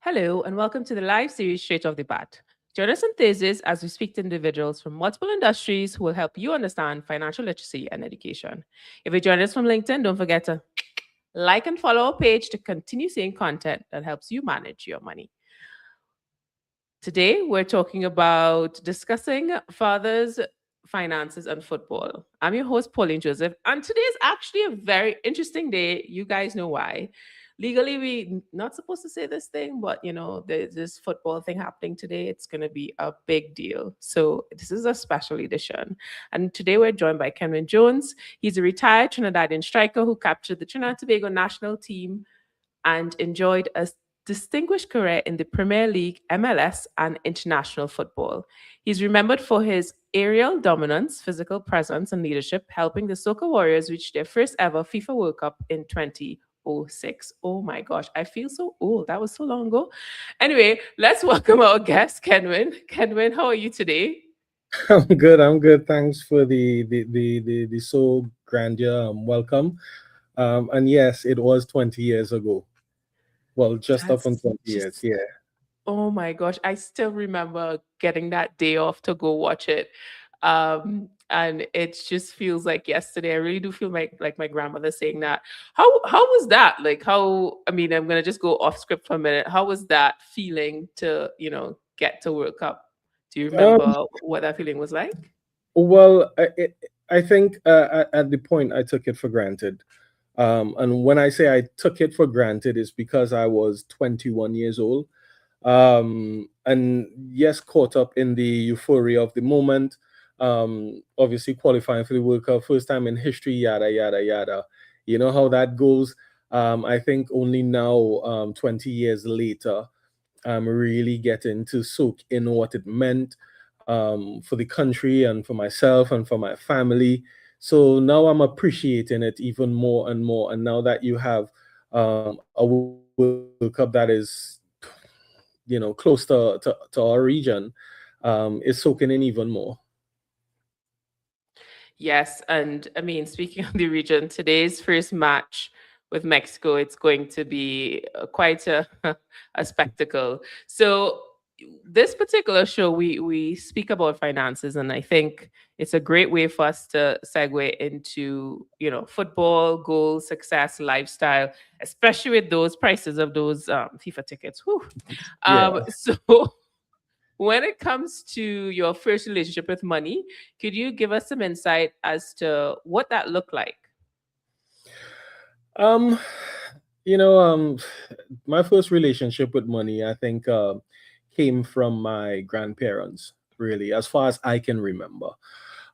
Hello, and welcome to the live series Straight Off the Bat. Join us on Thursdays as we speak to individuals from multiple industries who will help you understand financial literacy and education. If you join us from LinkedIn, don't forget to like and follow our page to continue seeing content that helps you manage your money. Today, we're talking about discussing fathers, finances, and football. I'm your host, Pauline Joseph, and today is actually a very interesting day. You guys know why. Legally, we not supposed to say this thing, but there's this football thing happening today. It's going to be a big deal. So this is a special edition. And today we're joined by Kenwyne Jones. He's a retired Trinidadian striker who captured the Trinidad and Tobago national team and enjoyed a distinguished career in the Premier League, MLS, and international football. He's remembered for his aerial dominance, physical presence, and leadership, helping the Soca Warriors reach their first ever FIFA World Cup in 2006. Oh my gosh, I feel so old. That was so long ago. Anyway, let's welcome our guest, Kenwyne. Kenwyne, how are you today? I'm good. I'm good. Thanks for the so grandeur welcome. And yes, it was 20 years ago. Well, just up on That's 20 years. just Yeah. Oh my gosh, I still remember getting that day off to go watch it. And it just feels like yesterday. I really do feel like my grandmother saying that. How was that? Like how I mean, I'm gonna just go off script for a minute. How was that feeling to, get to World Cup? Do you Um, remember what that feeling was like? well, I think at the point I took it for granted. And when I say I took it for granted, it's because I was 21 years old. And yes, caught up in the euphoria of the moment. Obviously qualifying for the World Cup, first time in history, yada yada yada. You know how that goes. I think only now, 20 years later, I'm really getting to soak in what it meant for the country and for myself and for my family. So now I'm appreciating it even more and more. And now that you have a World Cup that is close to our region, is soaking in even more. Yes, and I mean, speaking of the region, today's first match with Mexico, it's going to be quite a a spectacle. So this particular show, we speak about finances, and I think it's a great way for us to segue into football, goals, success, lifestyle, especially with those prices of those FIFA tickets. Whew. Yeah. So when it comes to your first relationship with money, could you give us some insight as to what that looked like? Um, you know, my first relationship with money, I think, came from my grandparents, really, as far as I can remember.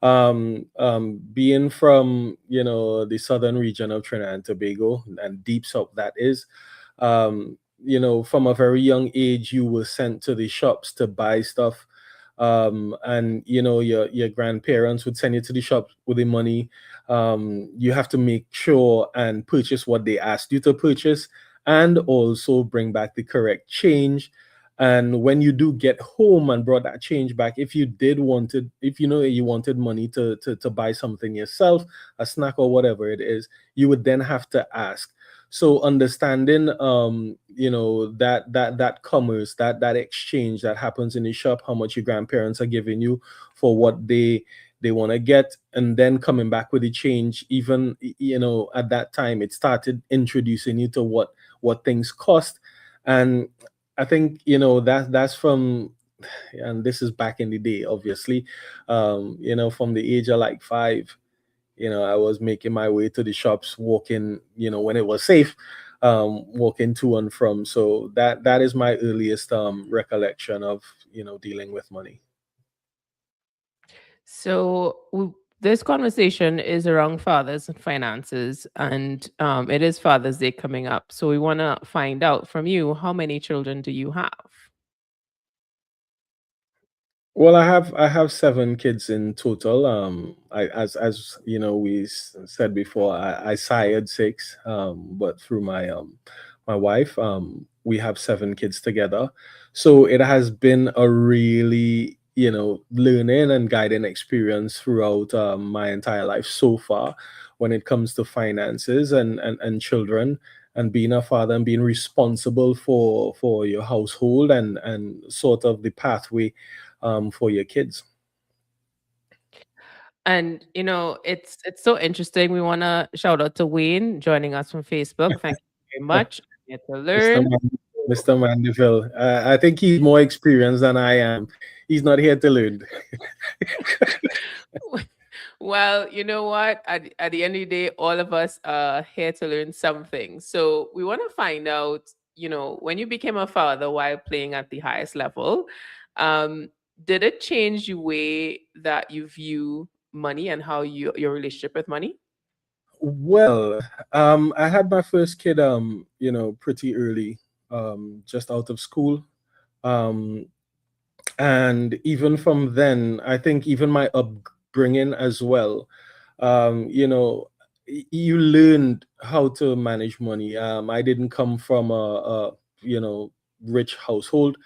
Being from, the southern region of Trinidad and Tobago and deep south, that is, from a very young age, you were sent to the shops to buy stuff. And your grandparents would send you to the shop with the money. You have to make sure and purchase what they asked you to purchase, and also bring back the correct change. And when you do get home and brought that change back, if you did wanted, if you wanted money to buy something yourself, a snack or whatever it is, you would then have to ask. So understanding, that commerce, that exchange that happens in the shop, how much your grandparents are giving you for what they want to get, and then coming back with the change. Even at that time, it started introducing you to what things cost. And I think that's from, and this is back in the day, obviously. From the age of like 5, I was making my way to the shops, walking, when it was safe, walking to and from. So that is my earliest recollection of dealing with money. So this conversation is around fathers and finances, and it is Father's Day coming up. So we want to find out from you, how many children do you have? Well, I have 7 kids in total. As said before, I sired 6, but through my wife, we have 7 kids together. So it has been a really learning and guiding experience throughout my entire life so far when it comes to finances and children. and being a father and being responsible for your household and sort of the pathway for your kids. And it's so interesting. We want to shout out to Wayne joining us from Facebook. Thank you very much. I'm here to Mr. learn. Mr. Mandeville. I think he's more experienced than I am. He's not here to learn. Well, you know what? At the end of the day, all of us are here to learn something. So we want to find out, when you became a father while playing at the highest level, um, did it change the way that you view money and how your relationship with money? Well, I had my first kid, pretty early, just out of school. Um, and even from then, I think even my upbringing as well, um, you know, you learned how to manage money. I didn't come from a rich household,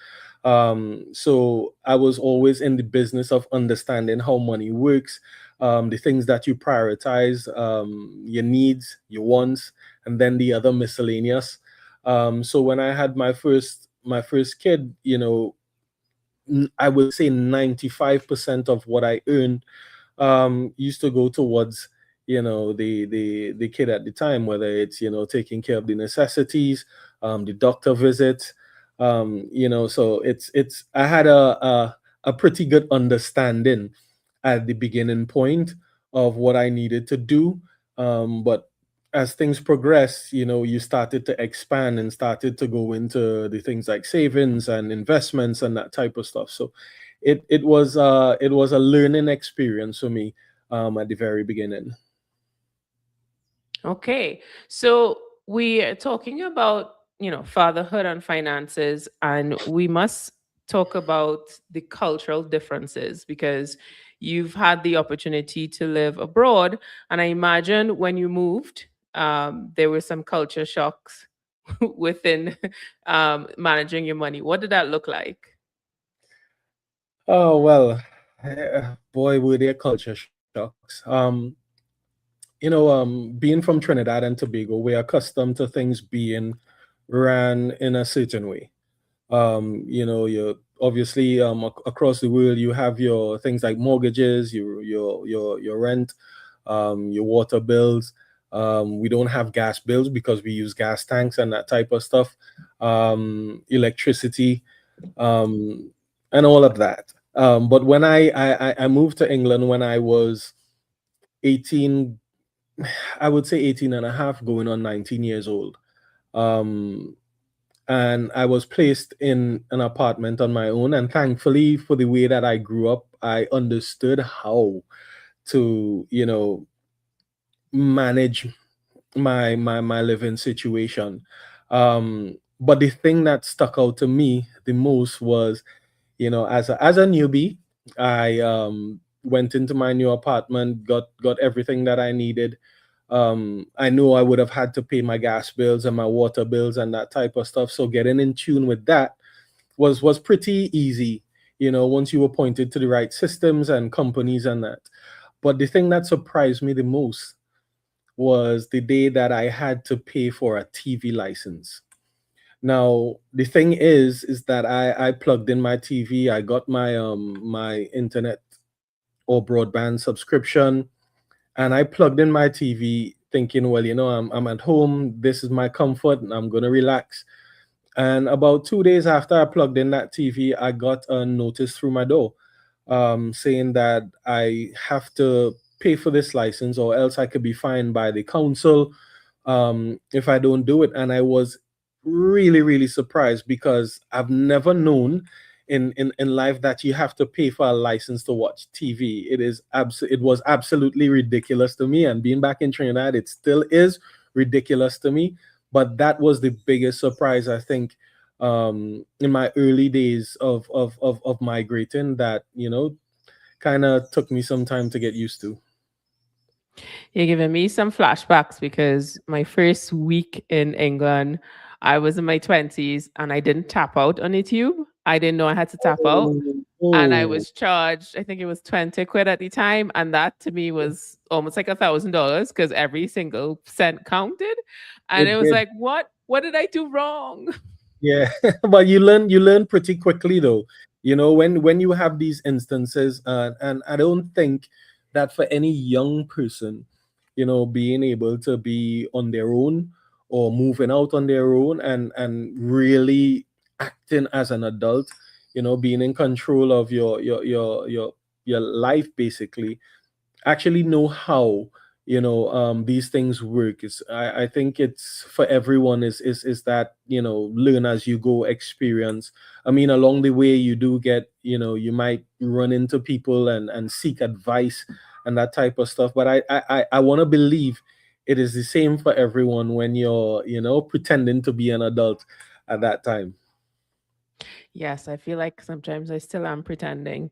so I was always in the business of understanding how money works, the things that you prioritize, your needs, your wants, and then the other miscellaneous. So when I had my first kid, I would say 95% of what I earned used to go towards the kid at the time, whether it's taking care of the necessities, the doctor visits, so it's I had a pretty good understanding at the beginning point of what I needed to do, but as things progress, you started to expand and started to go into the things like savings and investments and that type of stuff. So it was a learning experience for me at the very beginning. Okay. So we are talking about, fatherhood and finances, and we must talk about the cultural differences because you've had the opportunity to live abroad. And I imagine when you moved, there were some culture shocks within managing your money. What did that look like? Oh well, boy, were there culture shocks. Being from Trinidad and Tobago, we're accustomed to things being ran in a certain way. You're obviously across the world, you have your things like mortgages, your rent, your water bills. We don't have gas bills because we use gas tanks and that type of stuff. Electricity, um, and all of that. But when I moved to England when I was 18, I would say 18 and a half, going on 19 years old. Um, and I was placed in an apartment on my own. And thankfully, for the way that I grew up, I understood how to, manage my living situation. But the thing that stuck out to me the most was, as a newbie, I went into my new apartment, got everything that I needed. I knew I would have had to pay my gas bills and my water bills and that type of stuff. So getting in tune with that was pretty easy, once you were pointed to the right systems and companies and that. But the thing that surprised me the most was the day that I had to pay for a TV license. Now, the thing is that I plugged in my TV, I got my internet or broadband subscription, and I plugged in my TV thinking, well, I'm at home, this is my comfort, and I'm gonna relax. And about 2 days after I plugged in that TV, I got a notice through my door, saying that I have to pay for this license or else I could be fined by the council if I don't do it. And I was really, really surprised because I've never known in life that you have to pay for a license to watch TV. It was absolutely ridiculous to me. And being back in Trinidad, it still is ridiculous to me. But that was the biggest surprise, I think, in my early days of migrating that, kind of took me some time to get used to. You're giving me some flashbacks because my first week in England, I was in my 20s and I didn't tap out on YouTube. I didn't know I had to tap out. Oh, And I oh, was charged, I think it was 20 quid at the time. And that to me was almost like $1,000 because every single cent counted. And it it was did. like, what? What did I do wrong? Yeah, but you learn pretty quickly though. When you have these instances, and I don't think that for any young person, being able to be on their own or moving out on their own and really acting as an adult, being in control of your life basically, actually know how these things work. I think it's for everyone is that learn as you go experience. I mean, along the way you do get, you might run into people and seek advice and that type of stuff, but I want to believe it is the same for everyone when you're pretending to be an adult at that time. Yes, I feel like sometimes I still am pretending.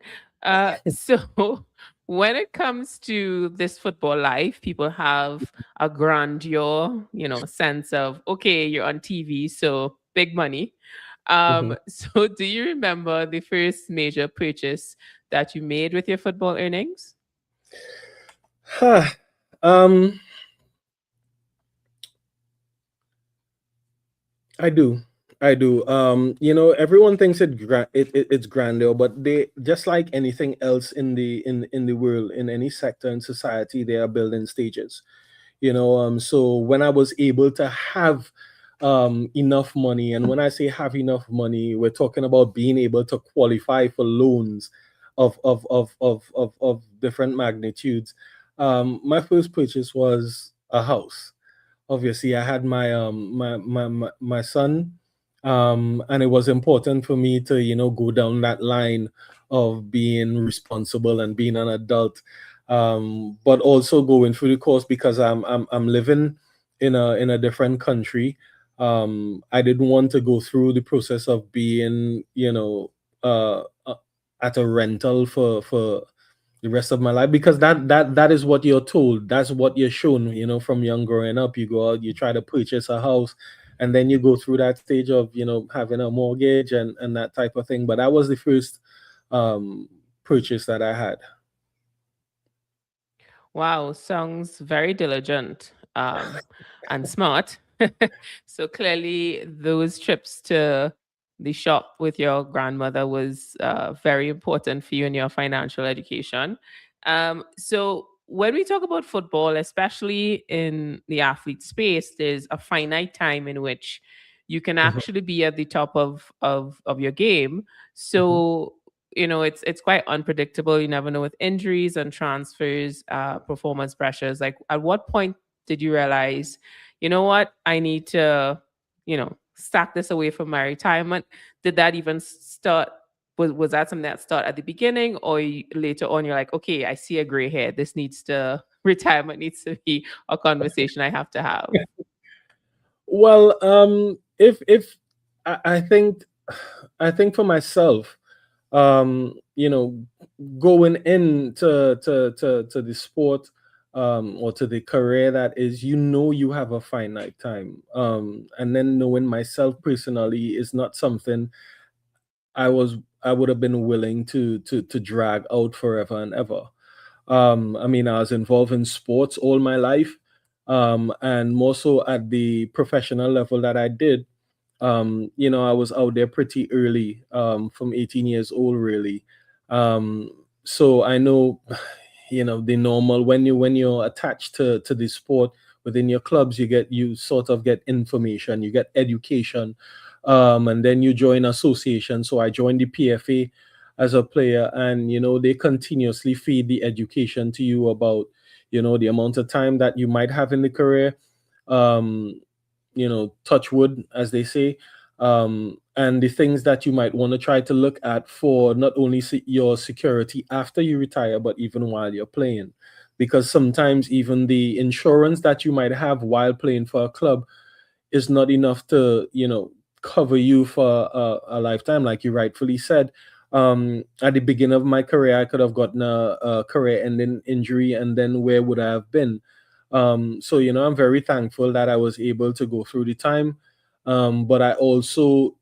So when it comes to this football life, people have a grandeur, sense of, okay, you're on TV, so big money. Mhm. So do you remember the first major purchase that you made with your football earnings? um I do. I do. Everyone thinks it's grandeur, but they, just like anything else in the world, in any sector in society, they are building stages. So when I was able to have enough money, and when I say have enough money, we're talking about being able to qualify for loans of different magnitudes. My first purchase was a house. Obviously I had my son, and it was important for me to go down that line of being responsible and being an adult, but also going through the course because I'm living in a different country. I didn't want to go through the process of being at a rental for the rest of my life, because that is what you're told, that's what you're shown, from young growing up. You go out, you try to purchase a house, and then you go through that stage of having a mortgage and that type of thing. But that was the first um purchase that I had. Wow, sounds very diligent and smart. So clearly, those trips to the shop with your grandmother was very important for you in your financial education. So when we talk about football, especially in the athlete space, there's a finite time in which you can Mhm, actually be at the top of your game. mhm. So it's quite unpredictable. You never know with injuries and transfers, performance pressures. Like, at what point did you realize, you know what, I need to stack this away for my retirement? Did that even start? Was that something that start at the beginning, or later on you're like, okay, I see a gray hair, this needs to retirement needs to be a conversation I have to have? Well, if I think for myself, you know, going into to the sport, or to the career that is, you have a finite time. And then knowing myself personally is not something I would have been willing to drag out forever and ever. I mean, I was involved in sports all my life, and more so at the professional level that I did. I was out there pretty early, from 18 years old, really. So I know, the normal, when you're attached to the sport within your clubs, you sort of get information, you get education, and then you join association. So I joined the PFA as a player, and they continuously feed the education to you about the amount of time that you might have in the career. Um, touch wood, as they say, and the things that you might want to try to look at for not only your security after you retire, but even while you're playing. Because sometimes even the insurance that you might have while playing for a club is not enough to, cover you for a lifetime, like you rightfully said. At the beginning of my career, I could have gotten a career-ending injury, and then where would I have been? So I'm very thankful that I was able to go through the time, but I also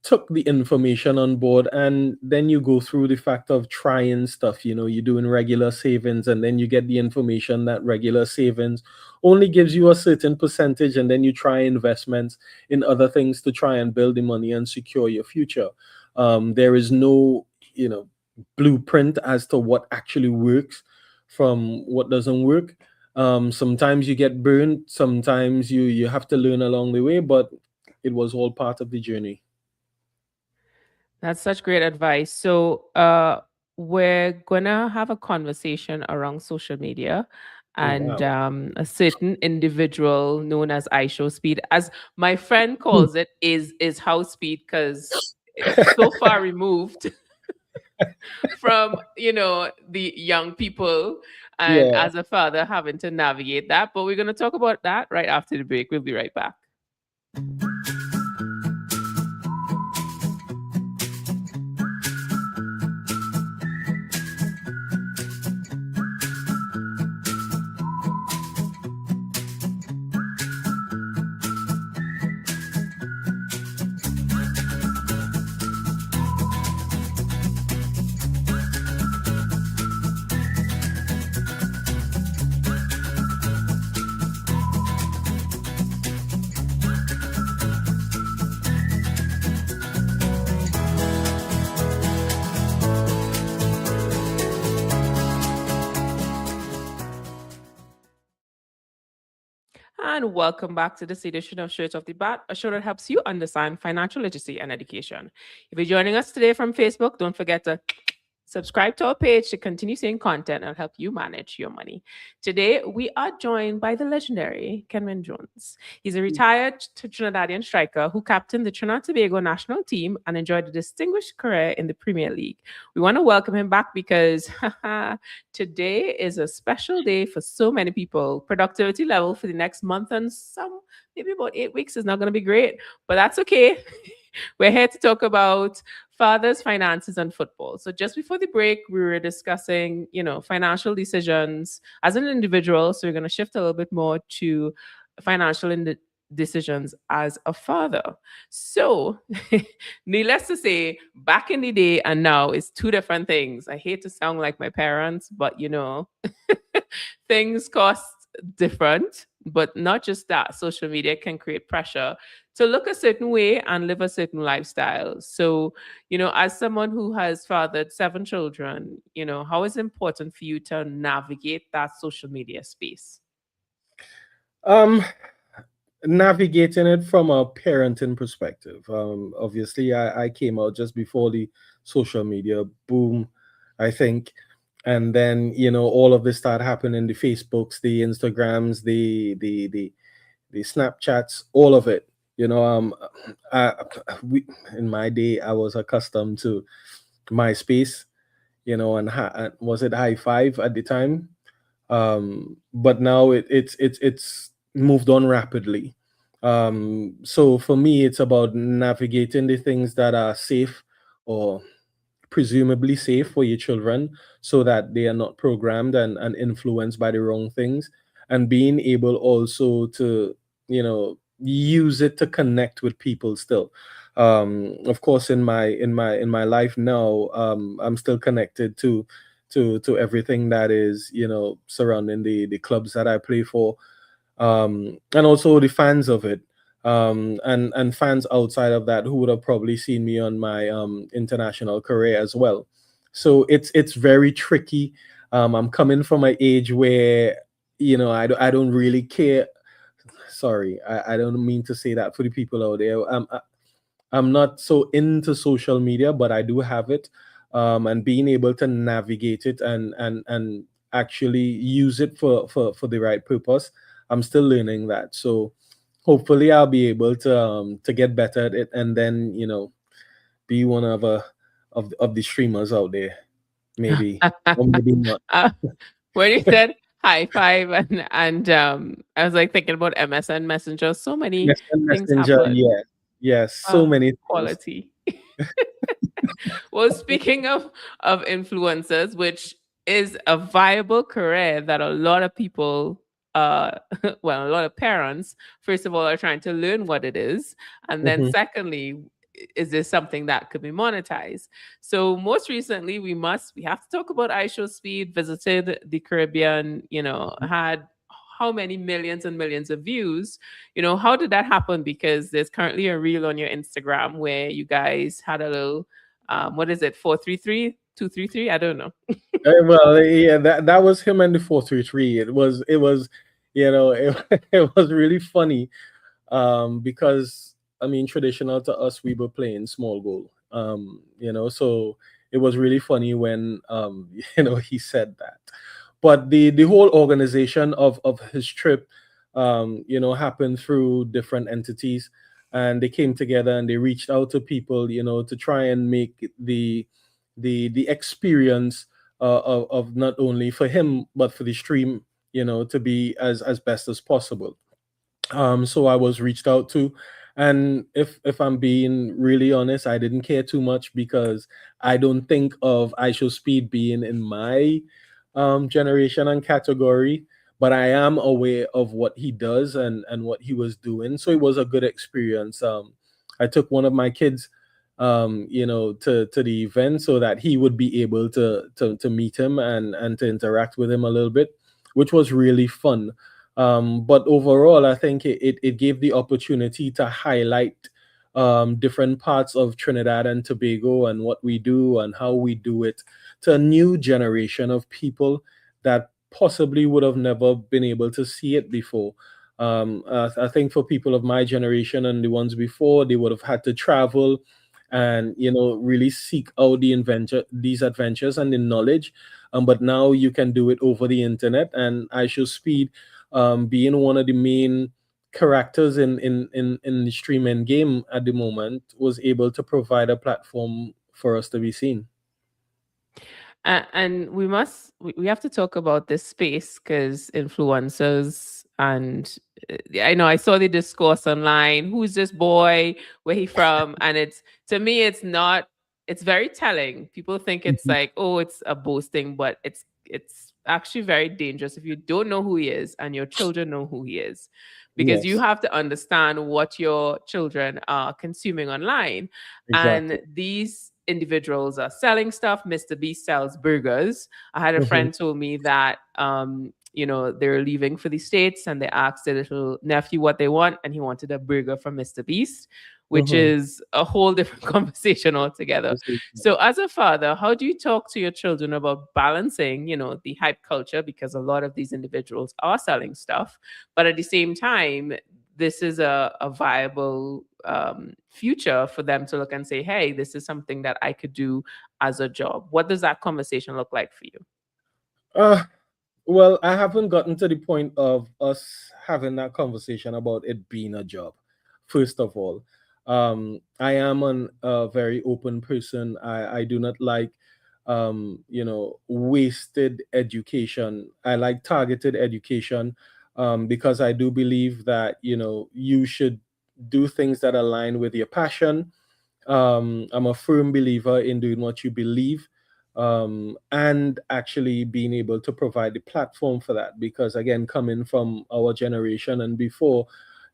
took the information on board, and then you go through the fact of trying stuff. You're doing regular savings, and then you get the information that regular savings only gives you a certain percentage, and then you try investments in other things to try and build the money and secure your future. There is no blueprint as to what actually works from what doesn't work. Sometimes you get burned, sometimes you have to learn along the way, but it was all part of the journey. That's such great advice. So, we're gonna have a conversation around social media, Oh, and wow. a certain individual known as iShow Speed, as my friend calls it, is house speed because it's so far removed from the young people, and Yeah. as a father having to navigate that. But we're gonna talk about that right after the break. We'll be right back. And welcome back to this edition of Shirts of the Bat, a show that helps you understand financial literacy and education. If you're joining us today from Facebook, don't forget to subscribe to our page to continue seeing content and help you manage your money. Today, we are joined by the legendary Kenwyne Jones. He's a retired Trinidadian striker who captained the Trinidad and Tobago national team and enjoyed a distinguished career in the Premier League. We want to welcome him back because today is a special day for so many people. Productivity level for the next month and maybe about 8 weeks is not going to be great, but that's okay. We're here to talk about fathers, finances, and football. So just before the break, we were discussing, financial decisions as an individual. So we're going to shift a little bit more to financial decisions as a father. So, needless to say, back in the day and now is two different things. I hate to sound like my parents, but things cost different. But not just that, social media can create pressure to look a certain way and live a certain lifestyle. So, as someone who has fathered 7 children, how is it important for you to navigate that social media space? Um, Navigating it from a parenting perspective. Obviously, I came out just before the social media boom, I think. And then, all of this started happening, the Facebooks, the Instagrams, the Snapchats, all of it. I, in my day, I was accustomed to MySpace, and was it High Five at the time? But now it's moved on rapidly. So for me, it's about navigating the things that are safe or presumably safe for your children, so that they are not programmed and influenced by the wrong things, and being able also to use it to connect with people still. Of course, in my life now, I'm still connected to everything that is surrounding the clubs that I play for, and also the fans of it, and fans outside of that who would have probably seen me on my international career as well. So it's very tricky. I'm coming from an age where I don't really care. Sorry, I don't mean to say that for the people out there. I'm not so into social media, but I do have it, and being able to navigate it and actually use it for the right purpose. I'm still learning that, so hopefully I'll be able to get better at it, and then be one of the streamers out there, maybe, or maybe not. Uh, when you said high five and I was like thinking about MSN Messenger. So many things Messenger, happen. yes, yes, so many things. Quality. Well, speaking of influencers, which is a viable career that a lot of people, well, a lot of parents, first of all, are trying to learn what it is, and then Mhm. secondly, is this something that could be monetized? So most recently, we have to talk about iShowSpeed visited the Caribbean, had how many millions and millions of views. How did that happen? Because there's currently a reel on your Instagram where you guys had a little, what is it, 433, 233? I don't know. Well, yeah, that was him and the 433. It was, it was really funny, because I mean, traditional to us, we were playing small goal, so it was really funny when he said that. But the whole organization of his trip, happened through different entities, and they came together and they reached out to people, to try and make the experience, of not only for him but for the stream, to be as best as possible. So I was reached out to, and if I'm being really honest, I didn't care too much because I don't think of iShowSpeed being in my generation and category, but I am aware of what he does and what he was doing. So it was a good experience. I took one of my kids, to the event so that he would be able to meet him and to interact with him a little bit, which was really fun. But overall, I think it gave the opportunity to highlight different parts of Trinidad and Tobago and what we do and how we do it to a new generation of people that possibly would have never been able to see it before. I think for people of my generation and the ones before, they would have had to travel and really seek out these adventures and the knowledge. But now you can do it over the internet, and iShowSpeed, being one of the main characters in the streaming game at the moment, was able to provide a platform for us to be seen. And we have to talk about this space because influencers and I know I saw the discourse online. Who's this boy? Where he from? And it's to me, it's not. It's very telling. People think it's Mhm. like, oh, it's a boasting, but it's actually very dangerous if you don't know who he is and your children know who he is, because you Yes, have to understand what your children are consuming online. exactly. And these individuals are selling stuff. Mr. Beast sells burgers. I had a Hmm. friend told me that they're leaving for the States and they asked their little nephew what they want, and he wanted a burger from Mr. Beast, which Hmm. is a whole different conversation altogether. So as a father, how do you talk to your children about balancing, the hype culture, because a lot of these individuals are selling stuff, but at the same time, this is a viable future for them to look and say, hey, this is something that I could do as a job. What does that conversation look like for you? Uh, well, I haven't gotten to the point of us having that conversation about it being a job. First of all, I am a very open person. I do not like, wasted education. I like targeted education, because I do believe that, you should do things that align with your passion. I'm a firm believer in doing what you believe, and actually being able to provide the platform for that. Because again, coming from our generation and before,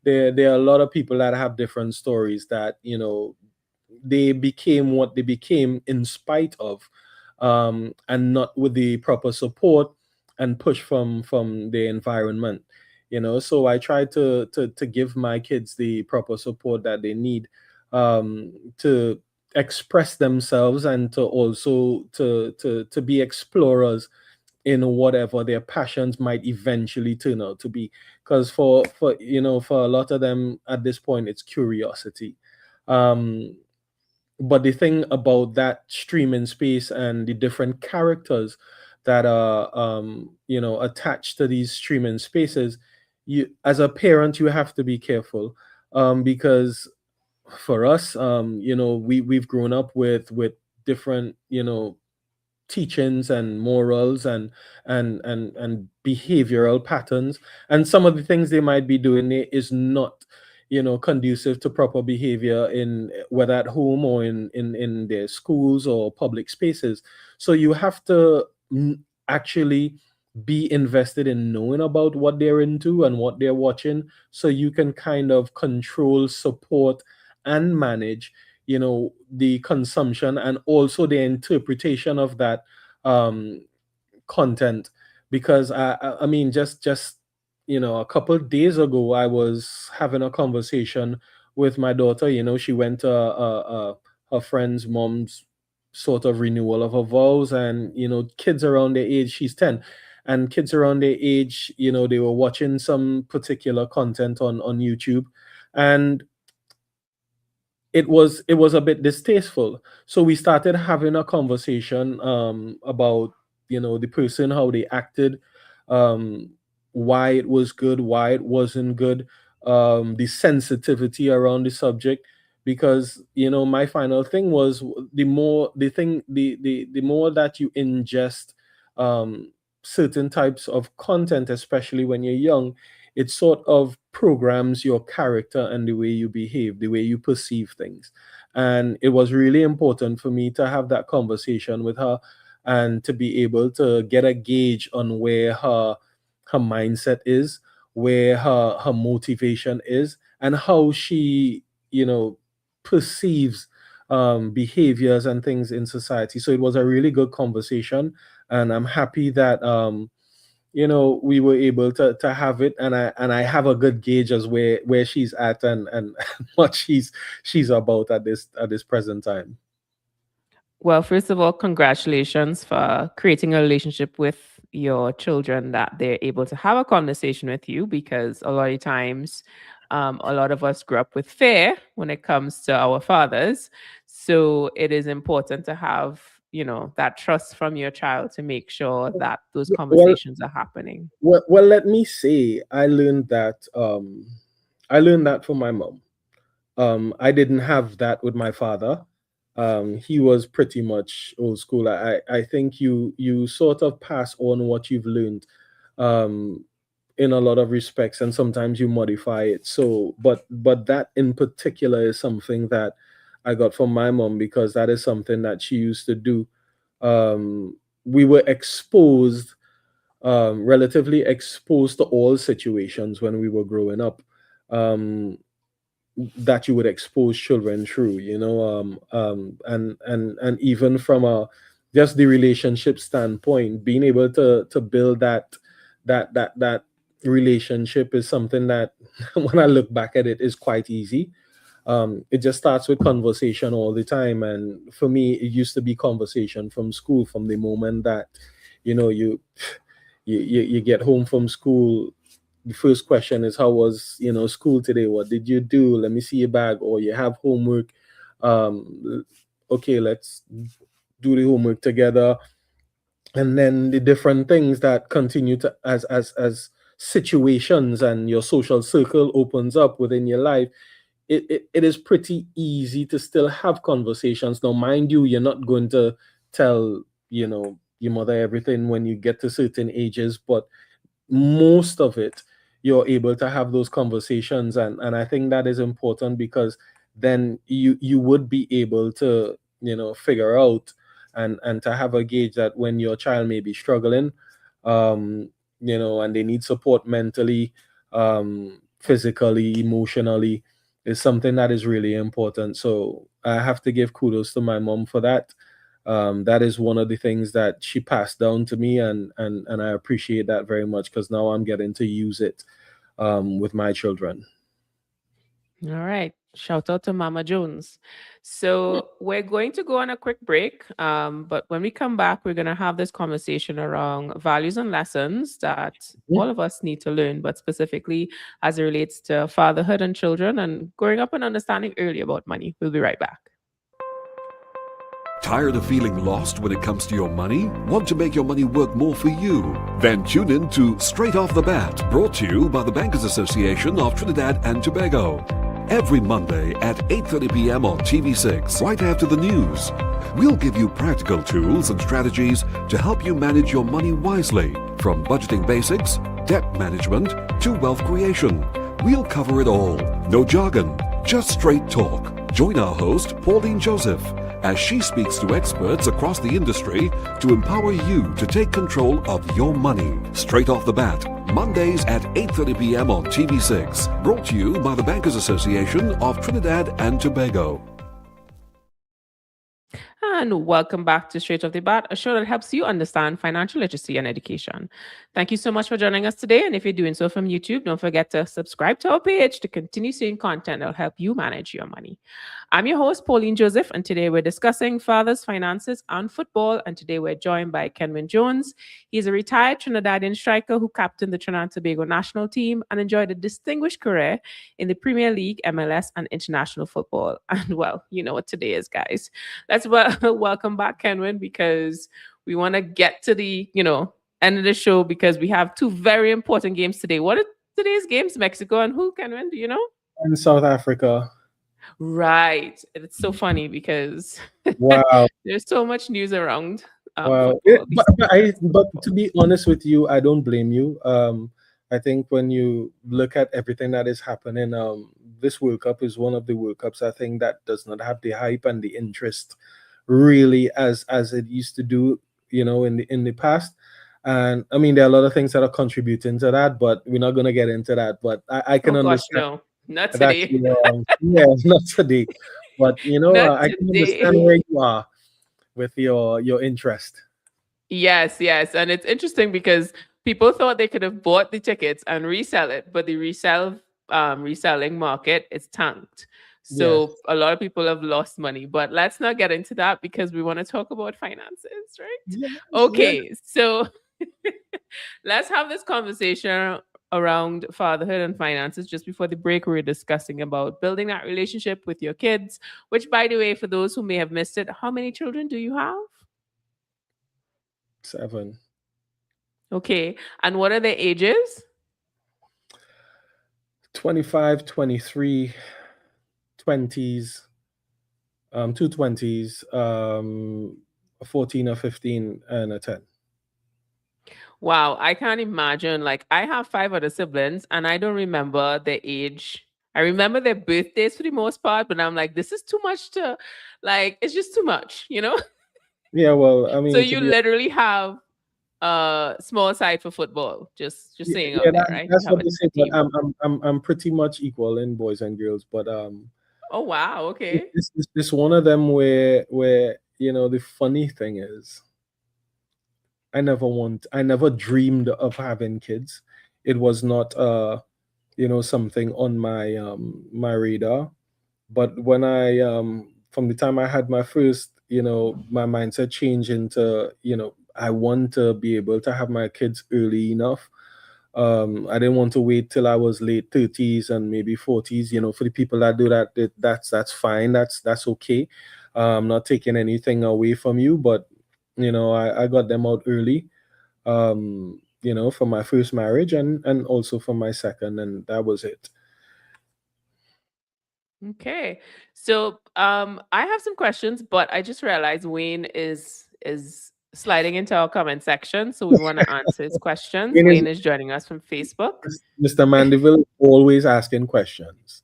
there are a lot of people that have different stories that they became what they became in spite of, and not with the proper support and push from the environment. So I try to give my kids the proper support that they need, to express themselves and to also to be explorers in whatever their passions might eventually turn out to be. Because for a lot of them at this point, it's curiosity. um but the thing about that streaming space and the different characters that are attached to these streaming spaces, you, as a parent, you have to be careful, because for us, we've grown up with different, teachings and morals and behavioral patterns, and some of the things they might be doing is not, conducive to proper behavior, in whether at home or in their schools or public spaces. So you have to, actually be invested in knowing about what they're into and what they're watching, so you can kind of control, support, and manage, the consumption and also the interpretation of that content. Because I mean, just a couple of days ago, I was having a conversation with my daughter. She went to her friend's mom's sort of renewal of her vows, and kids around their age, she's 10, and kids around their age, they were watching some particular content on YouTube, and it was a bit distasteful. So we started having a conversation about the person, how they acted, um why it was good, why it wasn't good, the sensitivity around the subject. Because my final thing was, the more that you ingest certain types of content, especially when you're young, it sort of programs your character and the way you behave, the way you perceive things. And it was really important for me to have that conversation with her, and to be able to get a gauge on where her mindset is, where her motivation is, and how she perceives behaviors and things in society. So it was a really good conversation, and I'm happy that we were able to have it, and I have a good gauge as where she's at, and what she's about at this present time. Well, first of all, congratulations for creating a relationship with your children that they're able to have a conversation with you, because a lot of times, a lot of us grew up with fear when it comes to our fathers. So it is important to have, that trust from your child to make sure that those Well, conversations are happening. let me say, I learned that from my mom. I didn't have that with my father. He was pretty much old school. I think you sort of pass on what you've learned, um, in a lot of respects, and sometimes you modify it. So, but that in particular is something that I got from my mom, because that is something that she used to do. We were exposed, relatively exposed to all situations when we were growing up. Um, that you would expose children through, and even from a just the relationship standpoint, being able to build that relationship is something that when I look back at it, is quite easy. It just starts with conversation all the time, and for me, it used to be conversation from school, from the moment that you know you you get home from school. The first question is, how was school today? What did you do? Let me see your bag. Or you have homework. Okay, let's do the homework together. And then the different things that continue to, as situations and your social circle opens up within your life, it is pretty easy to still have conversations. Now, mind you, you're not going to tell your mother everything when you get to certain ages, but most of it, you're able to have those conversations. And I think that is important, because then you would be able to figure out, and to have a gauge that when your child may be struggling, and they need support mentally, physically, emotionally, is something that is really important. So I have to give kudos to my mom for that. That is one of the things that she passed down to me, and I appreciate that very much, because now I'm getting to use it with my children. All right. Shout out to Mama Jones. So we're going to go on a quick break. But when we come back, we're going to have this conversation around values and lessons that all of us need to learn, but specifically as it relates to fatherhood and children and growing up and understanding early about money. We'll be right back. Tired of feeling lost when it comes to your money? Want to make your money work more for you? Then tune in to Straight Off the Bat, brought to you by the Bankers Association of Trinidad and Tobago. Every Monday at 8:30 p.m. on TV6, right after the news. We'll give you practical tools and strategies to help you manage your money wisely, from budgeting basics, debt management, to wealth creation. We'll cover it all. No jargon, just straight talk. Join our host, Pauline Joseph, as she speaks to experts across the industry to empower you to take control of your money. Straight Off the Bat, Mondays at 8:30 p.m. on TV6. Brought to you by the Bankers Association of Trinidad and Tobago. and welcome back to Straight Off the Bat, a show that helps you understand financial literacy and education. Thank you so much for joining us today. And if you're doing so from YouTube, don't forget to subscribe to our page to continue seeing content that will help you manage your money. I'm your host, Pauline Joseph, and today we're discussing fathers, finances, and football. And today we're joined by Kenwyne Jones. He's a retired Trinidadian striker who captained the Trinidad and Tobago national team and enjoyed a distinguished career in the Premier League, MLS, and international football. And well, you know what today is, guys. Let's welcome back Kenwyne, because we want to get to the end of the show, because we have two very important games today. What are today's games? Mexico and who, Kenwyne? Do you know? In South Africa. Right. It's so funny because Wow. there's so much news around. Wow. But to be honest with you, I don't blame you. I think when you look at everything that is happening, this World Cup is one of the World Cups, I think, that does not have the hype and the interest really as it used to do, in the past. And I mean, there are a lot of things that are contributing to that, but we're not going to get into that. But I can understand. No, not today. Yeah, not today. But I can understand where you are with your interest. Yes, and it's interesting because people thought they could have bought the tickets and resell it, but the reselling market is tanked. So yes, a lot of people have lost money. But let's not get into that because we want to talk about finances, right? Yes, okay, yes. So let's have this conversation around fatherhood and finances. Just before the break, we were discussing about building that relationship with your kids, which, by the way, for those who may have missed it, how many children do you have? 7. Okay. And what are their ages? 25, 23, 20s, 2 20s, 14 or 15, and a 10. Wow, I can't imagine. Like, I have 5 other siblings and I don't remember their age. I remember their birthdays for the most part, but I'm like, this is too much to, like, it's just too much, Yeah, well, I mean, so you literally have a small side for football. Just saying out there, right? That's what they say. But I'm pretty much equal in boys and girls. But oh wow, okay. It's one of them where the funny thing is, I never dreamed of having kids. It was not something on my my radar. But when I from the time I had my first, my mindset changed into, I want to be able to have my kids early enough. I didn't want to wait till I was late 30s and maybe 40s. For the people that do that, that's fine. That's okay. I'm not taking anything away from you, but I got them out early. For my first marriage and also for my second, and that was it. Okay. So I have some questions, but I just realized Wayne is sliding into our comment section. So we want to answer his questions. Wayne is joining us from Facebook. Mr. Mandeville always asking questions.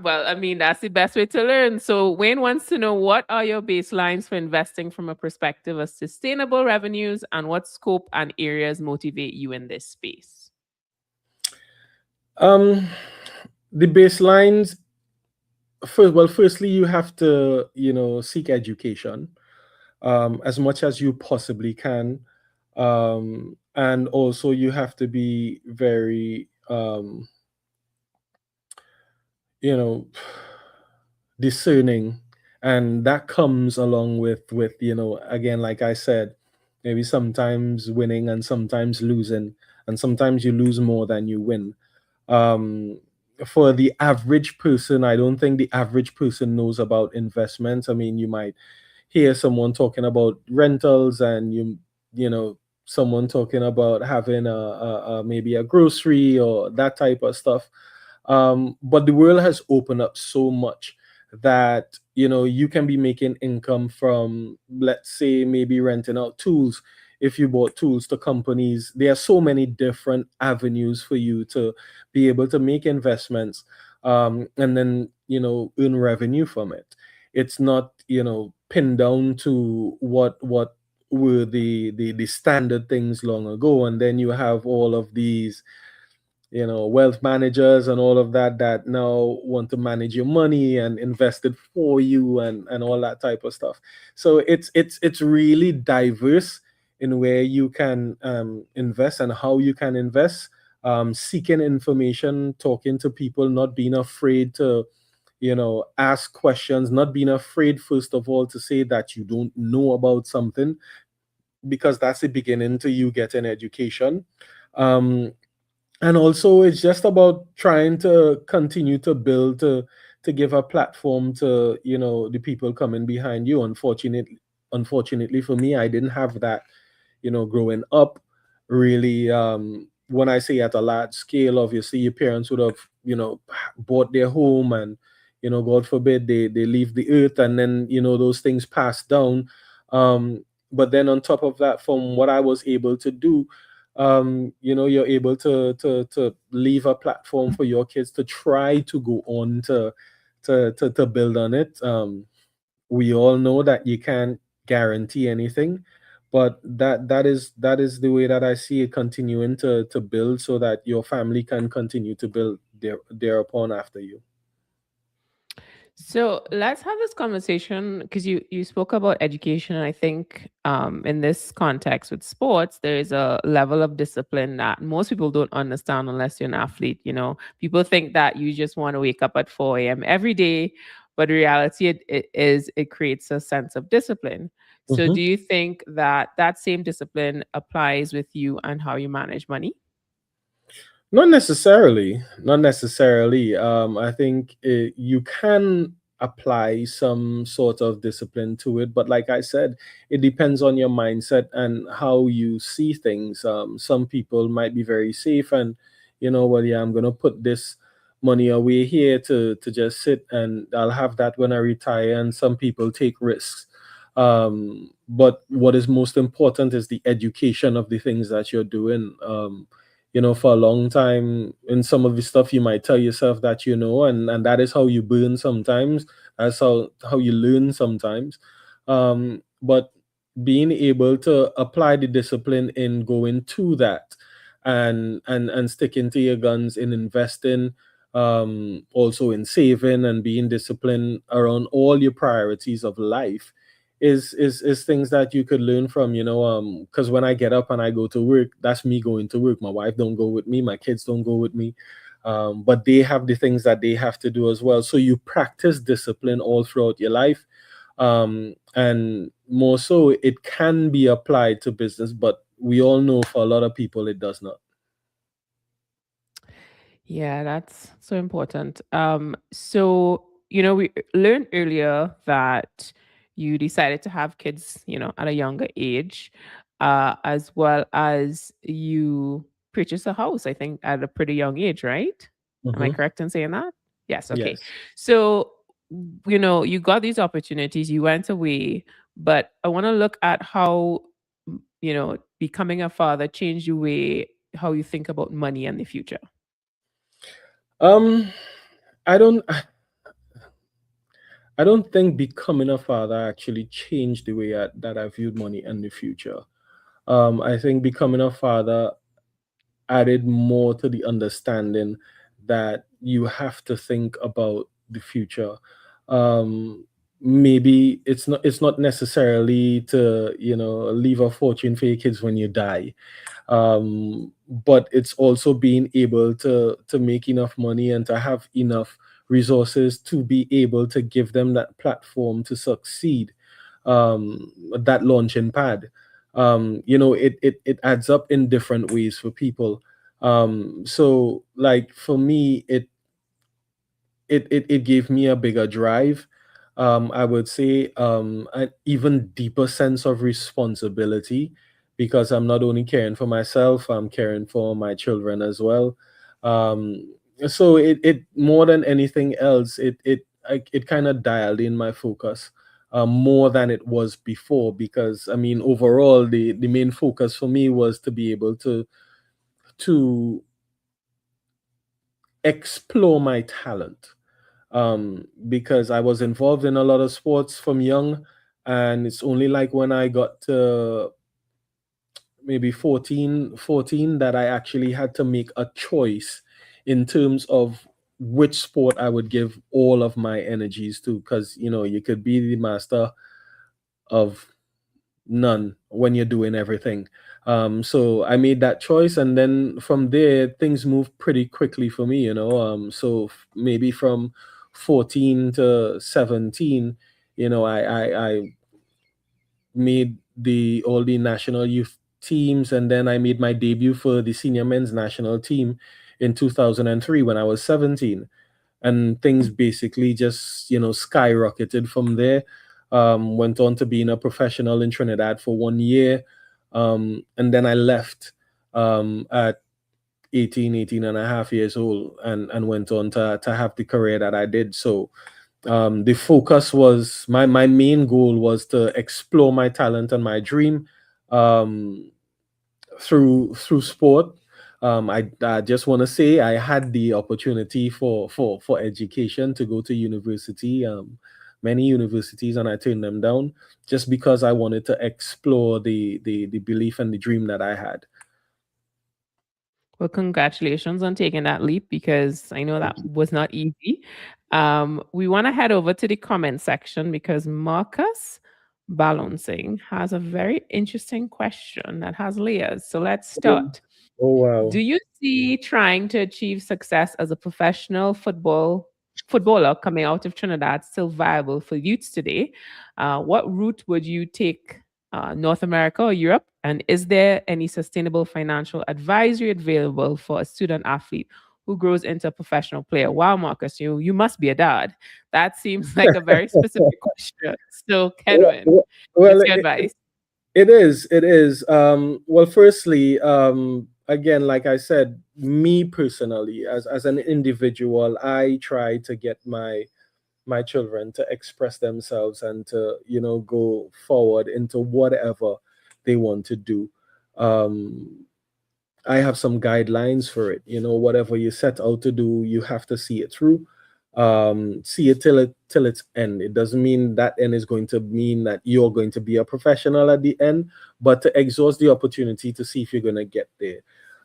Well, I mean, that's the best way to learn. So Wayne wants to know, what are your baselines for investing from a perspective of sustainable revenues, and what scope and areas motivate you in this space? The baselines, firstly, you have to, seek education as much as you possibly can. And also you have to be very, discerning, and that comes along with again, like I said, maybe sometimes winning and sometimes losing, and sometimes you lose more than you win. For the average person, I don't think the average person knows about investments. I mean, you might hear someone talking about rentals, and someone talking about having a maybe a grocery or that type of stuff. But the world has opened up so much that you can be making income from, let's say, maybe renting out tools. If you bought tools to companies, there are so many different avenues for you to be able to make investments, and then earn revenue from it. It's not pinned down to what were the standard things long ago, and then you have all of these wealth managers and all of that that now want to manage your money and invest it for you and all that type of stuff. So it's really diverse in where you can invest and how you can invest. Seeking information, talking to people, not being afraid to ask questions, not being afraid first of all to say that you don't know about something, because that's the beginning to you getting education. um, and also it's just about trying to continue to build, to give a platform to the people coming behind you. Unfortunately for me, I didn't have that growing up, really. When I say at a large scale, obviously your parents would have bought their home, and god forbid they leave the earth, and then those things pass down. But then on top of that, from what I was able to do, you're able to leave a platform for your kids to try to go on to build on it. We all know that you can't guarantee anything, but that is the way that I see it continuing to build, so that your family can continue to build thereupon after you. So let's have this conversation because you spoke about education. And I think in this context with sports, there is a level of discipline that most people don't understand unless you're an athlete. People think that you just want to wake up at 4 a.m. every day, but in reality, it creates a sense of discipline. So do Mhm. you think that that same discipline applies with you and how you manage money? Not necessarily. Not necessarily. I think you can apply some sort of discipline to it, but like I said, it depends on your mindset and how you see things. Some people might be very safe, and well, yeah, I'm gonna put this money away here to just sit, and I'll have that when I retire. And some people take risks. But what is most important is the education of the things that you're doing. For a long time, in some of the stuff you might tell yourself that and that is how you burn sometimes. That's how you learn sometimes. But being able to apply the discipline in going to that, and sticking to your guns in investing, also in saving and being disciplined around all your priorities of life, is things that you could learn from. Because when I get up and I go to work, that's me going to work. My wife don't go with me, my kids don't go with me. But they have the things that they have to do as well, so you practice discipline all throughout your life. And more so, it can be applied to business, but we all know for a lot of people it does not. Yeah, that's so important. We learned earlier that you decided to have kids, at a younger age, as well as you purchased a house, I think, at a pretty young age, right? Am I Hmm. correct in saying that? Yes. Okay. Yes. So, you got these opportunities, you went away, but I want to look at how, becoming a father changed the way how you think about money and the future. um I don't I don't think becoming a father actually changed the way that I viewed money and the future. I think becoming a father added more to the understanding that you have to think about the future. Um, Maybe it's not necessarily to leave a fortune for your kids when you die, but it's also being able to make enough money and to have enough resources to be able to give them that platform to succeed, that launching pad. It adds up in different ways for people. So like for me, it gave me a bigger drive. I would say an even deeper sense of responsibility, because I'm not only caring for myself, I'm caring for my children as well. So it more than anything else, it kind of dialed in my focus, more than it was before. Because I mean, overall, the main focus for me was to be able to explore my talent, because I was involved in a lot of sports from young, and it's only like when I got to maybe 14, that I actually had to make a choice in terms of which sport I would give all of my energies to, because you could be the master of none when you're doing everything. So I made that choice, and then from there things moved pretty quickly for me. So maybe from 14 to 17, I made the all the national youth teams, and then I made my debut for the senior men's national team in 2003 when I was 17. And things basically just skyrocketed from there. Went on to being a professional in Trinidad for 1 year, and then I left at 18 and a half years old, and went on to have the career that I did. So the focus was my main goal was to explore my talent and my dream, um, through sport. I just want to say I had the opportunity for education to go to university, many universities, and I turned them down just because I wanted to explore the belief and the dream that I had. Well, congratulations on taking that leap because I know that Thank you. was not easy. We want to head over to the comment section because Marcus Balancing has a very interesting question that has layers. So let's start. Oh Do wow. you see trying to achieve success as a professional footballer coming out of Trinidad still viable for youths today? What route would you take, North America or Europe? And is there any sustainable financial advisory available for a student athlete who grows into a professional player? Wow, Marcus, you must be a dad. That seems like a very specific question. So, Kenwin, Well, what's your advice? it is. It is. Well, firstly, again, like I said, me personally, as an individual, I try to get my children to express themselves and to go forward into whatever they want to do. Um, I have some guidelines for it. Whatever you set out to do, you have to see it through. See it till its end. It doesn't mean that end is going to mean that you're going to be a professional at the end, but to exhaust the opportunity to see if you're going to get there.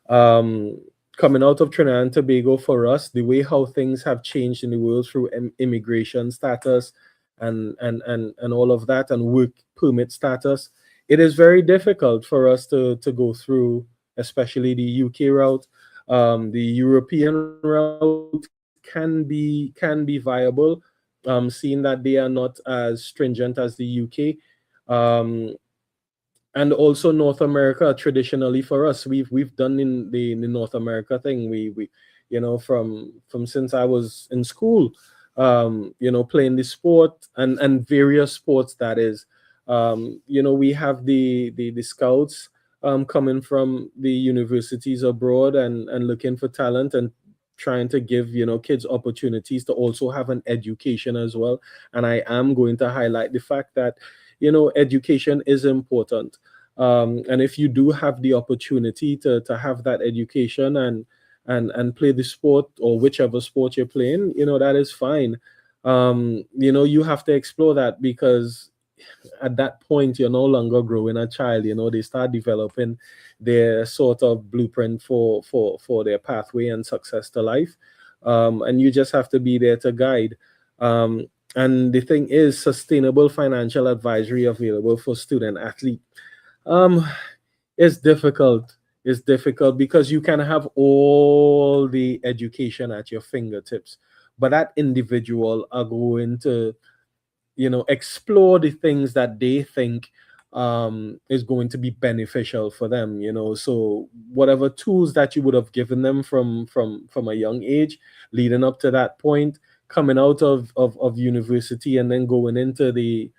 Um, Coming out of Trinidad and Tobago, for us, the way how things have changed in the world through immigration status and all of that, and work permit status, it is very difficult for us to go through, especially the UK route. The European route can be viable, seeing that they are not as stringent as the UK. Um, and also North America, traditionally for us, we've done in the North America thing. We from since I was in school, playing the sport and various sports, that is. We have the scouts coming from the universities abroad and looking for talent and trying to give kids opportunities to also have an education as well. And I am going to highlight the fact that education is important. And if you do have the opportunity to have that education and play the sport or whichever sport you're playing, that is fine. You have to explore that, because at that point you're no longer growing a child. They start developing their sort of blueprint for their pathway and success to life. And you just have to be there to guide. And the thing is, sustainable financial advisory available for student athlete. Um, it's difficult. It's difficult because you can have all the education at your fingertips, but that individual are going to explore the things that they think is going to be beneficial for them. So whatever tools that you would have given them from a young age leading up to that point, coming out of university and then going into the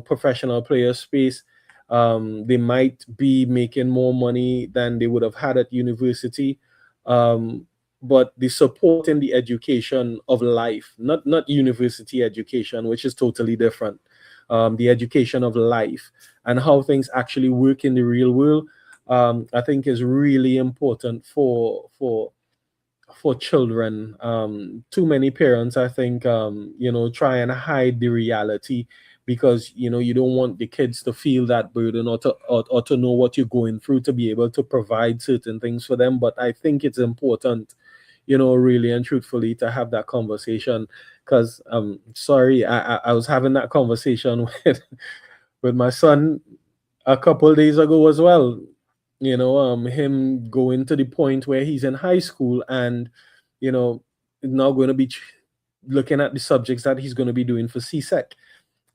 professional player space, they might be making more money than they would have had at university. um, but the support in the education of life, not university education, which is totally different. The education of life and how things actually work in the real world, I think is really important for children. Too many parents, I think, try and hide the reality because you don't want the kids to feel that burden, or to know what you're going through, to be able to provide certain things for them. But I think it's important, really and truthfully, to have that conversation. Because sorry, I was having that conversation with my son a couple days ago as well. Him going to the point where he's in high school, and now going to be looking at the subjects that he's going to be doing for CSEC.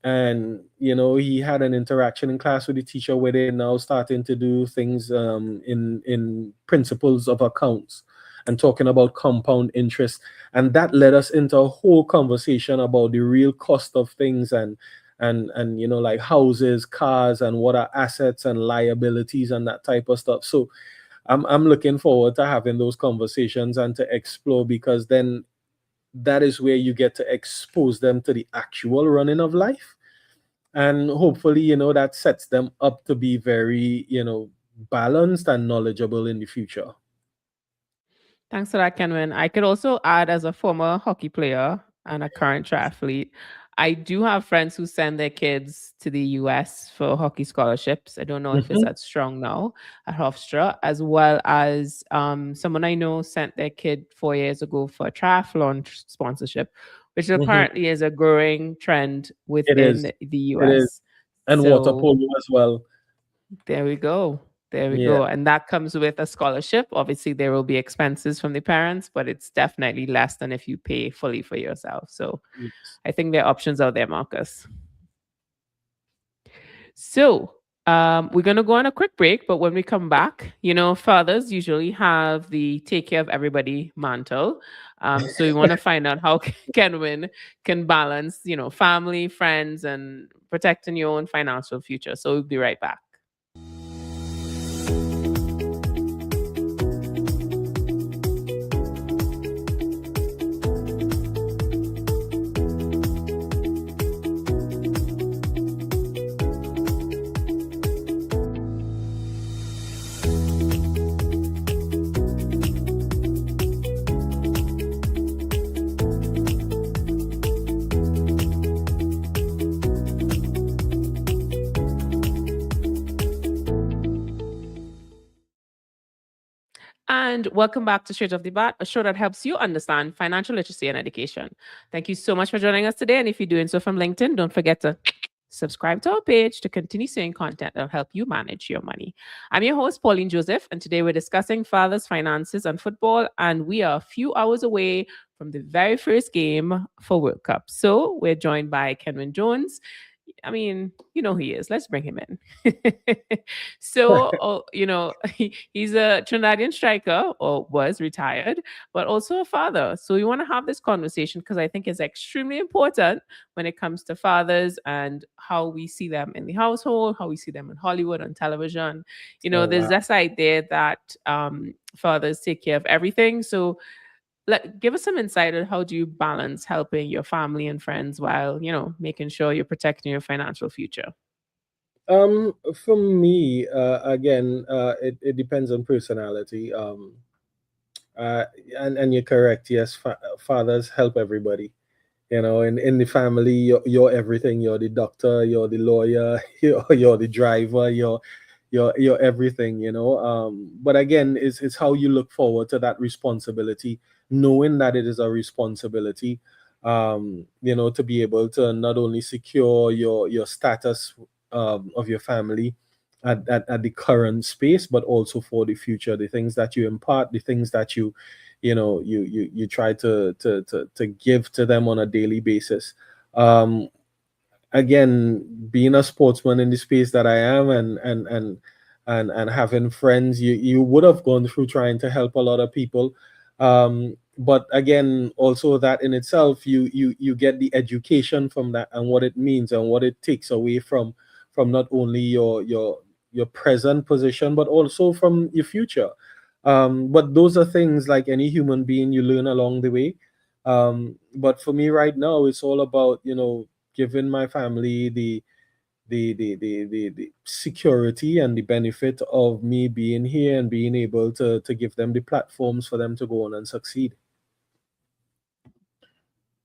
And he had an interaction in class with the teacher where they're now starting to do things in principles of accounts, and talking about compound interest. And that led us into a whole conversation about the real cost of things, and like houses, cars, and what are assets and liabilities, and that type of stuff. So I'm looking forward to having those conversations and to explore, because then that is where you get to expose them to the actual running of life. And hopefully, that sets them up to be very, balanced and knowledgeable in the future. Thanks for that, Kenwyne. I could also add, as a former hockey player and a current triathlete, I do have friends who send their kids to the US for hockey scholarships. I don't know if it's Mhm. that strong now at Hofstra, as well as someone I know sent their kid 4 years ago for a triathlon sponsorship, which Mhm. apparently is a growing trend It is. within the It is. US. And water So polo as well. there we go. There we Yeah. go. And that comes with a scholarship. Obviously, there will be expenses from the parents, but it's definitely less than if you pay fully for yourself. So Yes. I think there are options out there, Marcus. So we're going to go on a quick break, but when we come back, fathers usually have the take care of everybody mantle. So we want to find out how Kenwyne can balance, family, friends, and protecting your own financial future. So we'll be right back. And welcome back to Straight Off the Bat, a show that helps you understand financial literacy and education. Thank you so much for joining us today. And if you're doing so from LinkedIn, don't forget to subscribe to our page to continue seeing content that'll help you manage your money. I'm your host, Pauline Joseph, and today we're discussing fathers, finances, and football. And we are a few hours away from the very first game for World Cup. So we're joined by Kenwyne Jones. I mean, you know who he is. Let's bring him in. So, he's a Trinidadian striker, or was retired, but also a father. So we want to have this conversation because I think it's extremely important when it comes to fathers and how we see them in the household, how we see them in Hollywood on television. Oh, There's wow. this idea that fathers take care of everything. So give us some insight on how do you balance helping your family and friends while making sure you're protecting your financial future. For me, again, it depends on personality. Uh, and you're correct. Yes, fathers help everybody. In the family, you're everything. You're the doctor, you're the lawyer, you're the driver, you're everything. But again, it's how you look forward to that responsibility, knowing that it is a responsibility. To be able to not only secure your status of your family at the current space, but also for the future, the things that you impart, the things that you try to give to them on a daily basis. um Again, being a sportsman in the space that I am, and having friends, you would have gone through trying to help a lot of people. But again, also that in itself, you get the education from that, and what it means and what it takes away from not only your present position, but also from your future. But those are things like any human being you learn along the way. But for me right now, it's all about giving my family the security and the benefit of me being here, and being able to give them the platforms for them to go on and succeed.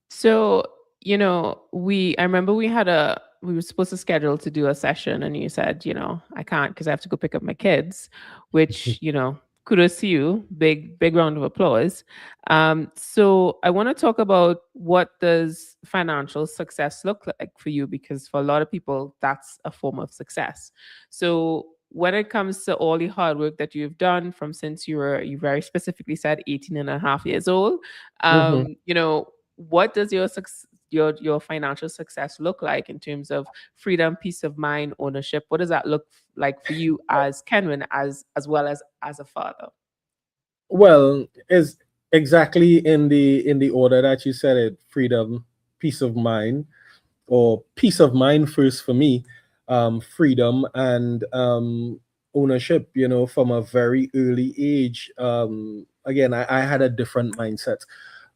So, I remember we had a we were supposed to schedule to do a session, and you said, I can't because I have to go pick up my kids, which, kudos to you. Big round of applause. So I want to talk about, what does financial success look like for you? Because for a lot of people, that's a form of success. So when it comes to all the hard work that you've done from since you very specifically said 18 and a half years old, Mhm. what does your financial success look like in terms of freedom, peace of mind, ownership? What does that look like for you as Kenwyne, as well as a father? Well, is exactly in the order that you said it: freedom, peace of mind, or peace of mind first for me, freedom and ownership. From a very early age. Again, I had a different mindset.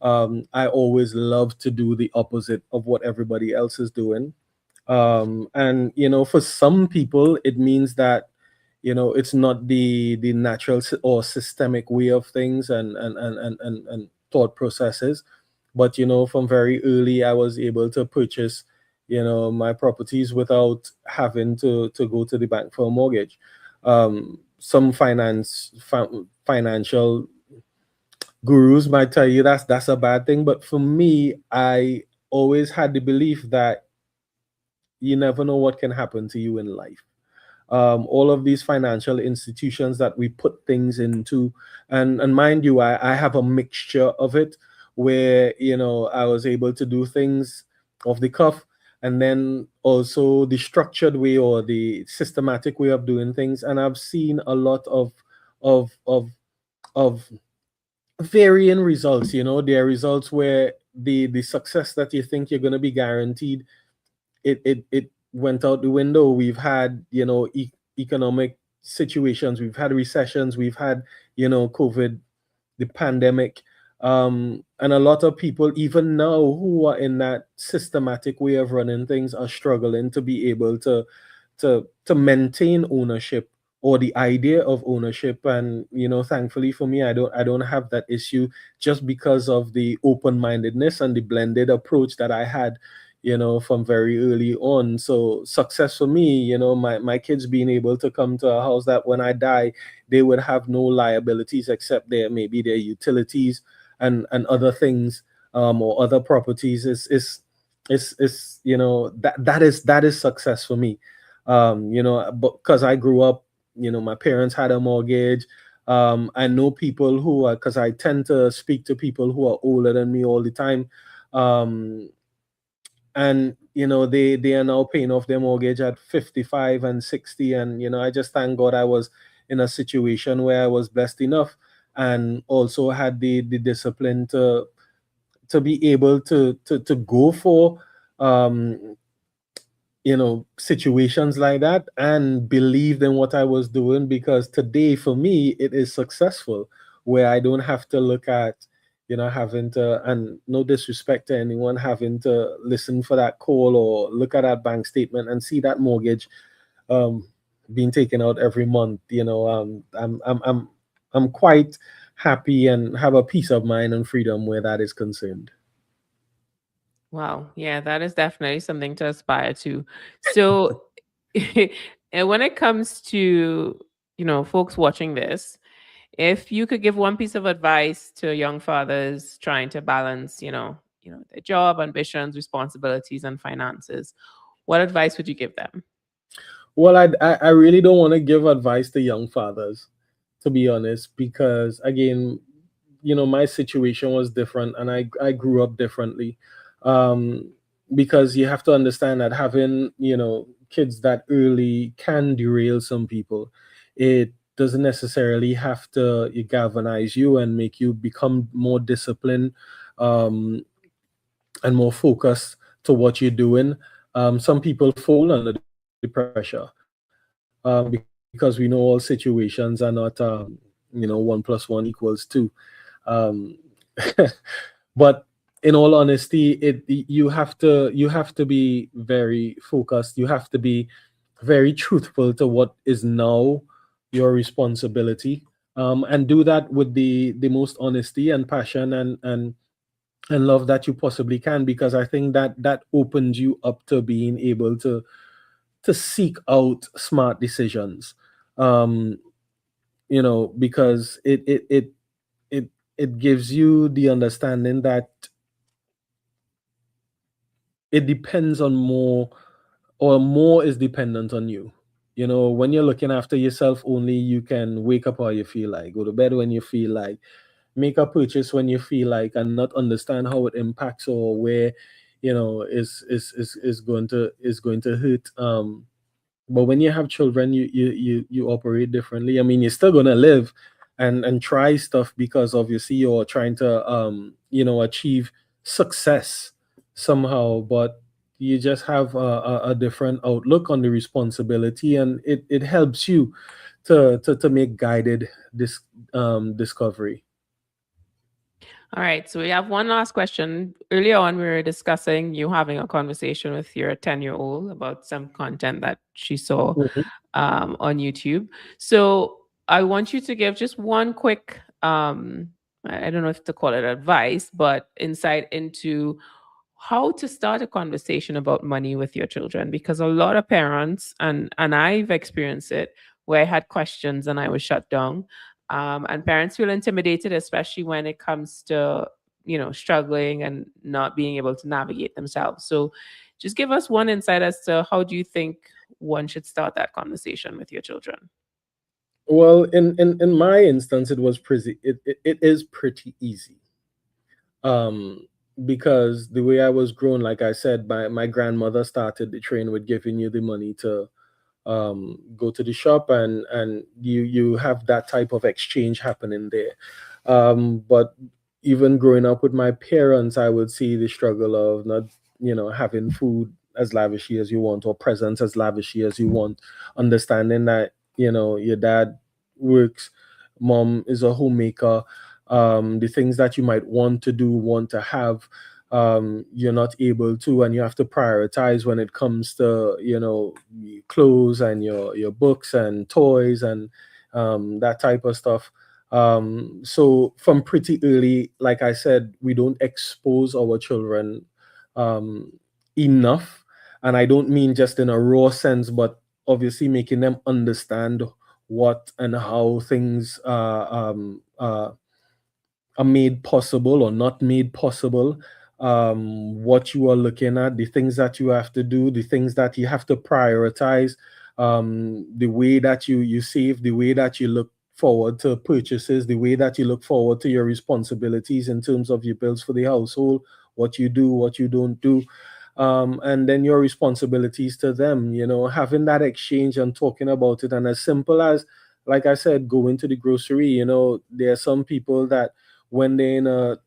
I always loved to do the opposite of what everybody else is doing. And for some people, it means that it's not the natural or systemic way of things and thought processes. But from very early, I was able to purchase my properties without having to go to the bank for a mortgage. Some financial gurus might tell you that's a bad thing, but for me, I always had the belief that you never know what can happen to you in life. All of these financial institutions that we put things into, and mind you, I have a mixture of it, where I was able to do things off the cuff, and then also the structured way or the systematic way of doing things. And I've seen a lot of of of varying results. There are results where the success that you think you're going to be guaranteed, it went out the window. We've had economic situations, we've had recessions, we've had COVID, the pandemic, and a lot of people even now who are in that systematic way of running things are struggling to be able to maintain ownership or the idea of ownership. And thankfully for me, I don't have that issue, just because of the open-mindedness and the blended approach that I had from very early on. So success for me, my kids being able to come to a house that when I die, they would have no liabilities except maybe their utilities and other things, or other properties, is that is success for me. But because I grew up, my parents had a mortgage. I know people who are, because I tend to speak to people who are older than me all the time. And they are now paying off their mortgage at 55 and 60. And I just thank God I was in a situation where I was blessed enough, and also had the discipline to be able to go for situations like that, and believed in what I was doing. Because today for me it is successful, where I don't have to look at having to, and no disrespect to anyone, having to listen for that call or look at that bank statement and see that mortgage um being taken out every month. I'm quite happy and have a peace of mind and freedom where that is concerned. Wow. Yeah, that is definitely something to aspire to. So, and when it comes to, folks watching this, if you could give one piece of advice to young fathers trying to balance, their job, ambitions, responsibilities, and finances, what advice would you give them? Well, I really don't want to give advice to young fathers, to be honest, because again, my situation was different, and I grew up differently. Um, because you have to understand that having kids that early can derail some people. It doesn't necessarily have to galvanize you and make you become more disciplined, um, and more focused to what you're doing. Some people fall under the pressure, because we know all situations are not, 1 + 1 = 2. Um, but in all honesty, you have to be very focused. You have to be very truthful to what is now your responsibility, and do that with the most honesty and passion, and and love that you possibly can, because I think that that opens you up to being able to seek out smart decisions. um because it it gives you the understanding that it depends on more, or more is dependent on you. When you're looking after yourself only, you can wake up how you feel like, go to bed when you feel like, make a purchase when you feel like, and not understand how it impacts, or where is going to hurt. But when you have children, you operate differently. I mean, you're still gonna live and try stuff, because obviously you're trying to achieve success somehow, but you just have a different outlook on the responsibility, and it helps you to make guided discovery. All right, so we have one last question. Earlier on, we were discussing you having a conversation with your 10-year-old about some content that she saw Mhm. on YouTube. So I want you to give just one quick, I don't know if to call it advice, but insight into how to start a conversation about money with your children, because a lot of parents, and I've experienced it, where I had questions and I was shut down. And parents feel intimidated, especially when it comes to struggling and not being able to navigate themselves. So just give us one insight as to how do you think one should start that conversation with your children. Well, in my instance, it is pretty easy. um because the way I was grown, like I said, my grandmother started the train with giving you the money to go to the shop, and you have that type of exchange happening there. But even growing up with my parents, I would see the struggle of not having food as lavishly as you want, or presents as lavishly as you want, understanding that your dad works, mom is a homemaker. The things that you might want to do, want to have, you're not able to, and you have to prioritize when it comes to clothes and your books and toys and that type of stuff. So from pretty early, like I said, we don't expose our children um, enough, and I don't mean just in a raw sense, but obviously making them understand what and how things are made possible or not made possible, what you are looking at, the things that you have to do, the things that you have to prioritize, the way that you save, the way that you look forward to purchases, the way that you look forward to your responsibilities in terms of your bills for the household, what you do, what you don't do. And then your responsibilities to them, having that exchange and talking about it. And as simple as, like I said, going to the grocery, there are some people that when they're in a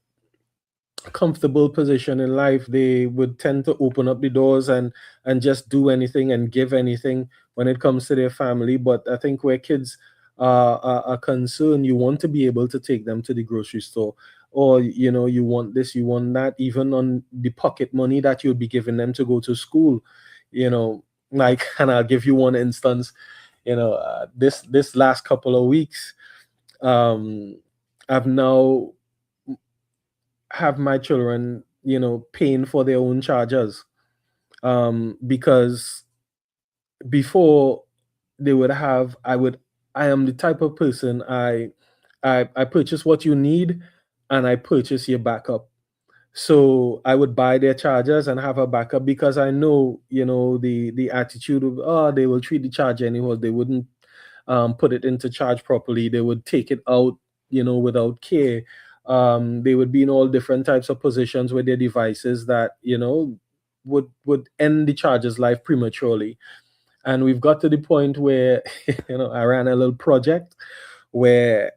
comfortable position in life, they would tend to open up the doors and just do anything and give anything when it comes to their family. But I think where kids are concerned, you want to be able to take them to the grocery store, or you want this, you want that, even on the pocket money that you'll be giving them to go to school. Like, and I'll give you one instance. This last couple of weeks, um I've now have my children, paying for their own chargers. Because before, they would have, I am the type of person, I purchase what you need, and I purchase your backup. So I would buy their chargers and have a backup, because I know, the attitude of, oh, they will treat the charger anyhow. They wouldn't put it into charge properly. They would take it out, without care. They would be in all different types of positions with their devices that, would end the charger's life prematurely. And we've got to the point where, I ran a little project where,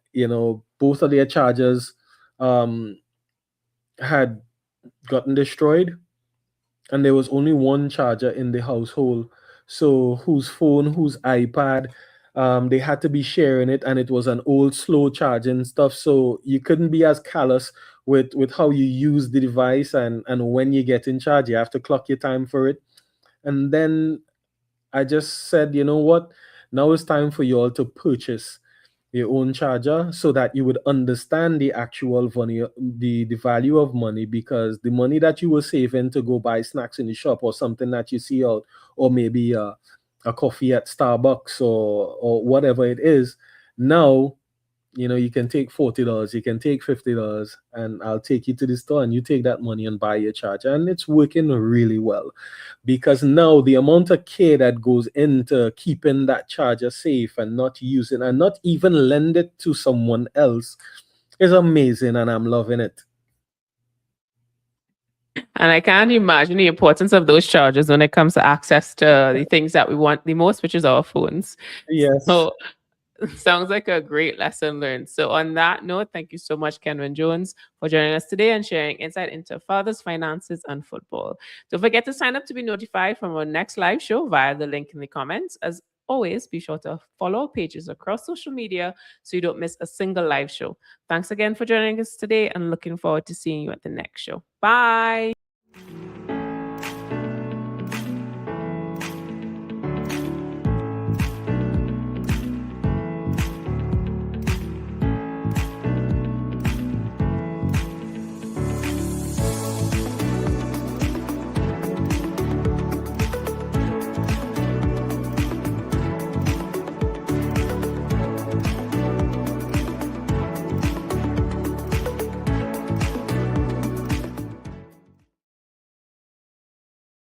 both of their chargers um, had gotten destroyed, and there was only one charger in the household. So whose phone, whose iPad, they had to be sharing it, and it was an old slow charging stuff. So you couldn't be as callous with how you use the device, and when you get in charge, you have to clock your time for it. And then I just said, you know what? Now it's time for you all to purchase your own charger, so that you would understand the actual money, the value of money, because the money that you were saving to go buy snacks in the shop or something that you see out, or maybe a coffee at Starbucks or whatever it is, now you can take $40, you can take $50, and I'll take you to the store and you take that money and buy your charger. And it's working really well, because now the amount of care that goes into keeping that charger safe and not using and not even lend it to someone else is amazing, and I'm loving it. And I can't imagine the importance of those chargers when it comes to access to the things that we want the most, which is our phones. Yes. So sounds like a great lesson learned. So on that note, thank you so much, Kenwyne Jones, for joining us today and sharing insight into fathers, finances, and football. Don't forget to sign up to be notified from our next live show via the link in the comments. As always, be sure to follow our pages across social media so you don't miss a single live show. Thanks again for joining us today, and looking forward to seeing you at the next show. Bye.